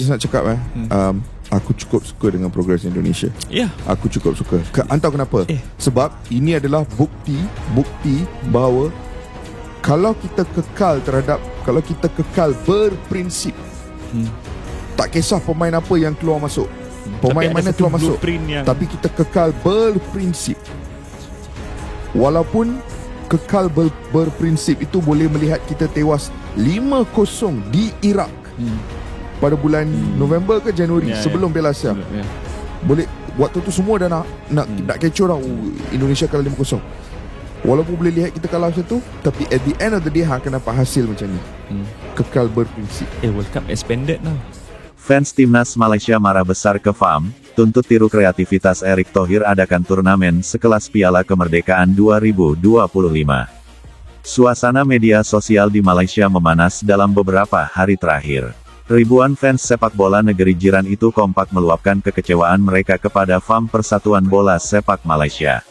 just nak cakap aku cukup suka dengan progres Indonesia. Aku cukup suka. Entah kenapa. Sebab ini adalah bukti bahawa kalau kita kekal berprinsip, tak kisah pemain apa yang keluar masuk, pemain mana keluar masuk, tapi kita kekal berprinsip. Walaupun kekal berprinsip itu boleh melihat kita tewas 5-0 di Iraq pada bulan November ke Januari, sebelum Piala Asia. Boleh, waktu tu semua dah nak kecoh dah. Indonesia kalah 5-0. Walaupun boleh lihat kita kalah macam tu, tapi at the end of the day akan dapat hasil macam ni. Kekal berprinsip. World Cup expanded now. Fans timnas Malaysia marah besar ke FAM, tuntut tiru kreativitas Erick Thohir adakan turnamen sekelas Piala Kemerdekaan 2025. Suasana media sosial di Malaysia memanas dalam beberapa hari terakhir. Ribuan fans sepak bola negeri jiran itu kompak meluapkan kekecewaan mereka kepada FAM Persatuan Bola Sepak Malaysia.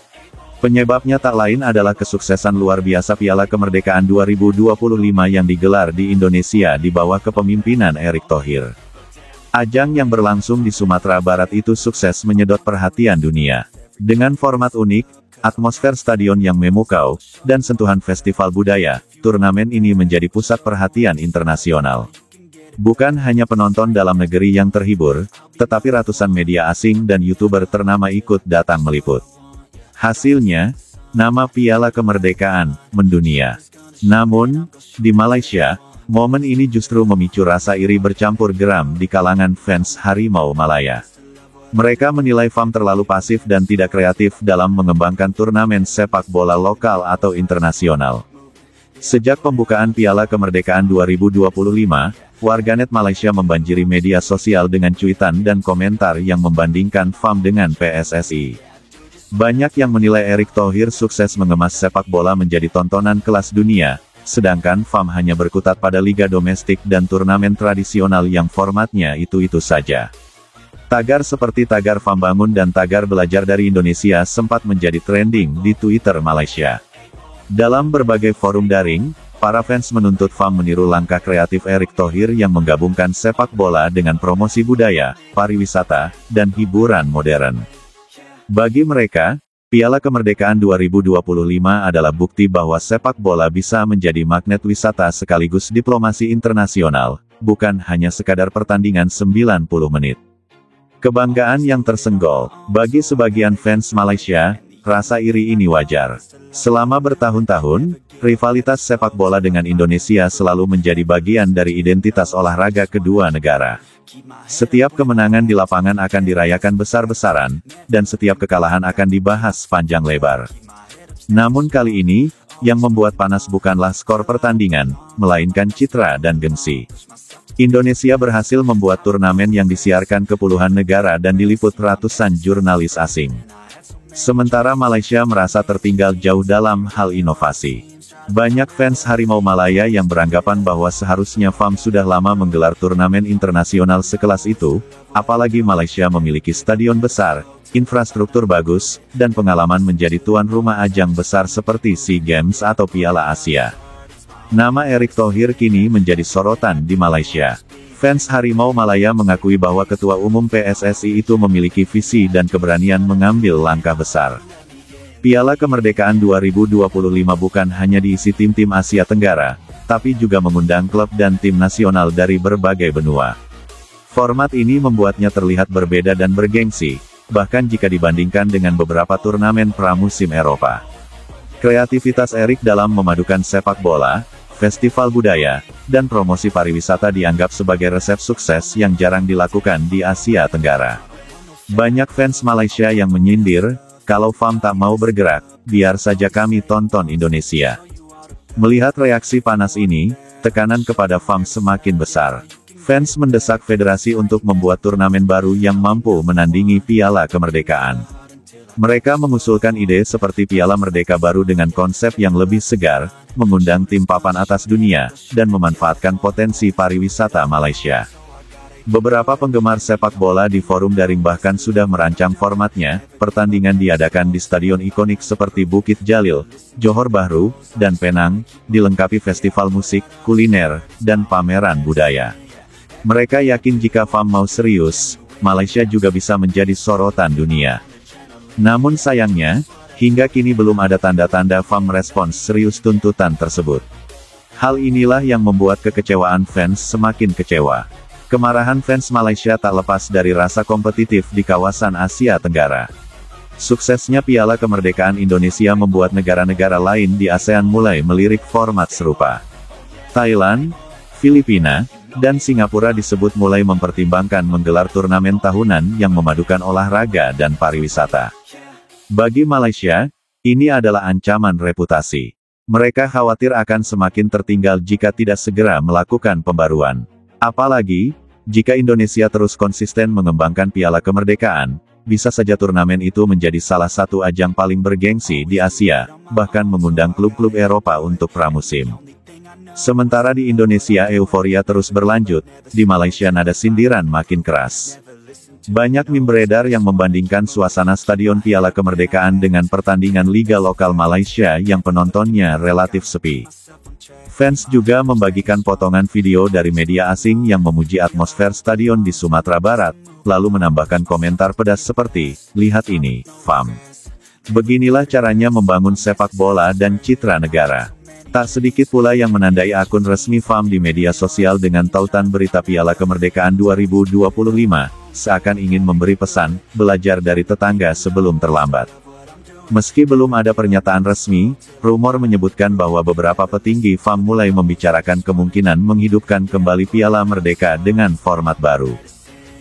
Penyebabnya tak lain adalah kesuksesan luar biasa Piala Kemerdekaan 2025 yang digelar di Indonesia di bawah kepemimpinan Erick Thohir. Ajang yang berlangsung di Sumatera Barat itu sukses menyedot perhatian dunia. Dengan format unik, atmosfer stadion yang memukau, dan sentuhan festival budaya, turnamen ini menjadi pusat perhatian internasional. Bukan hanya penonton dalam negeri yang terhibur, tetapi ratusan media asing dan YouTuber ternama ikut datang meliput. Hasilnya, nama Piala Kemerdekaan mendunia. Namun, di Malaysia, momen ini justru memicu rasa iri bercampur geram di kalangan fans Harimau Malaya. Mereka menilai FAM terlalu pasif dan tidak kreatif dalam mengembangkan turnamen sepak bola lokal atau internasional. Sejak pembukaan Piala Kemerdekaan 2025, warganet Malaysia membanjiri media sosial dengan cuitan dan komentar yang membandingkan FAM dengan PSSI. Banyak yang menilai Erick Thohir sukses mengemas sepak bola menjadi tontonan kelas dunia, sedangkan FAM hanya berkutat pada liga domestik dan turnamen tradisional yang formatnya itu-itu saja. Tagar seperti tagar FAM Bangun dan tagar Belajar dari Indonesia sempat menjadi trending di Twitter Malaysia. Dalam berbagai forum daring, para fans menuntut FAM meniru langkah kreatif Erick Thohir yang menggabungkan sepak bola dengan promosi budaya, pariwisata, dan hiburan modern. Bagi mereka, Piala Kemerdekaan 2025 adalah bukti bahwa sepak bola bisa menjadi magnet wisata sekaligus diplomasi internasional, bukan hanya sekadar pertandingan 90 menit. Kebanggaan yang tersenggol, bagi sebagian fans Malaysia, rasa iri ini wajar. Selama bertahun-tahun, rivalitas sepak bola dengan Indonesia selalu menjadi bagian dari identitas olahraga kedua negara. Setiap kemenangan di lapangan akan dirayakan besar-besaran, dan setiap kekalahan akan dibahas panjang lebar. Namun kali ini, yang membuat panas bukanlah skor pertandingan, melainkan citra dan gengsi. Indonesia berhasil membuat turnamen yang disiarkan ke puluhan negara dan diliput ratusan jurnalis asing. Sementara Malaysia merasa tertinggal jauh dalam hal inovasi. Banyak fans Harimau Malaya yang beranggapan bahwa seharusnya FAM sudah lama menggelar turnamen internasional sekelas itu, apalagi Malaysia memiliki stadion besar, infrastruktur bagus, dan pengalaman menjadi tuan rumah ajang besar seperti SEA Games atau Piala Asia. Nama Erick Thohir kini menjadi sorotan di Malaysia. Fans Harimau Malaya mengakui bahwa Ketua Umum PSSI itu memiliki visi dan keberanian mengambil langkah besar. Piala Kemerdekaan 2025 bukan hanya diisi tim-tim Asia Tenggara, tapi juga mengundang klub dan tim nasional dari berbagai benua. Format ini membuatnya terlihat berbeda dan bergengsi, bahkan jika dibandingkan dengan beberapa turnamen pramusim Eropa. Kreativitas Erick dalam memadukan sepak bola, festival budaya, dan promosi pariwisata dianggap sebagai resep sukses yang jarang dilakukan di Asia Tenggara. Banyak fans Malaysia yang menyindir, kalau FAM tak mau bergerak, biar saja kami tonton Indonesia. Melihat reaksi panas ini, tekanan kepada FAM semakin besar. Fans mendesak federasi untuk membuat turnamen baru yang mampu menandingi Piala Kemerdekaan. Mereka mengusulkan ide seperti Piala Merdeka baru dengan konsep yang lebih segar, mengundang tim papan atas dunia, dan memanfaatkan potensi pariwisata Malaysia. Beberapa penggemar sepak bola di forum daring bahkan sudah merancang formatnya, pertandingan diadakan di stadion ikonik seperti Bukit Jalil, Johor Bahru, dan Penang, dilengkapi festival musik, kuliner, dan pameran budaya. Mereka yakin jika FAM mau serius, Malaysia juga bisa menjadi sorotan dunia. Namun sayangnya, hingga kini belum ada tanda-tanda FAM merespons serius tuntutan tersebut. Hal inilah yang membuat kekecewaan fans semakin kecewa. Kemarahan fans Malaysia tak lepas dari rasa kompetitif di kawasan Asia Tenggara. Suksesnya Piala Kemerdekaan Indonesia membuat negara-negara lain di ASEAN mulai melirik format serupa. Thailand, Filipina, dan Singapura disebut mulai mempertimbangkan menggelar turnamen tahunan yang memadukan olahraga dan pariwisata. Bagi Malaysia, ini adalah ancaman reputasi. Mereka khawatir akan semakin tertinggal jika tidak segera melakukan pembaruan. Apalagi, jika Indonesia terus konsisten mengembangkan Piala Kemerdekaan, bisa saja turnamen itu menjadi salah satu ajang paling bergengsi di Asia, bahkan mengundang klub-klub Eropa untuk pramusim. Sementara di Indonesia euforia terus berlanjut, di Malaysia nada sindiran makin keras. Banyak meme beredar yang membandingkan suasana Stadion Piala Kemerdekaan dengan pertandingan Liga Lokal Malaysia yang penontonnya relatif sepi. Fans juga membagikan potongan video dari media asing yang memuji atmosfer stadion di Sumatera Barat, lalu menambahkan komentar pedas seperti, "Lihat ini, FAM. Beginilah caranya membangun sepak bola dan citra negara." Tak sedikit pula yang menandai akun resmi FAM di media sosial dengan tautan berita Piala Kemerdekaan 2025, seakan ingin memberi pesan, belajar dari tetangga sebelum terlambat. Meski belum ada pernyataan resmi, rumor menyebutkan bahwa beberapa petinggi FAM mulai membicarakan kemungkinan menghidupkan kembali Piala Merdeka dengan format baru.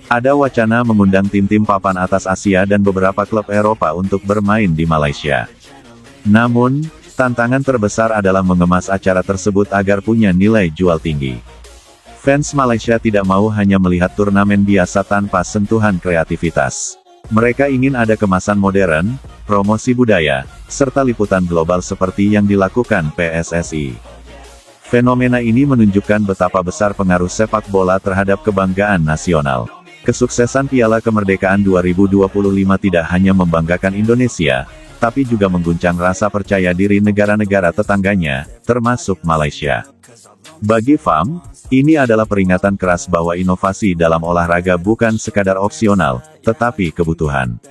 Ada wacana mengundang tim-tim papan atas Asia dan beberapa klub Eropa untuk bermain di Malaysia. Namun, tantangan terbesar adalah mengemas acara tersebut agar punya nilai jual tinggi. Fans Malaysia tidak mau hanya melihat turnamen biasa tanpa sentuhan kreativitas. Mereka ingin ada kemasan modern, promosi budaya, serta liputan global seperti yang dilakukan PSSI. Fenomena ini menunjukkan betapa besar pengaruh sepak bola terhadap kebanggaan nasional. Kesuksesan Piala Kemerdekaan 2025 tidak hanya membanggakan Indonesia, tapi juga mengguncang rasa percaya diri negara-negara tetangganya, termasuk Malaysia. Bagi FAM, ini adalah peringatan keras bahwa inovasi dalam olahraga bukan sekadar opsional, tetapi kebutuhan.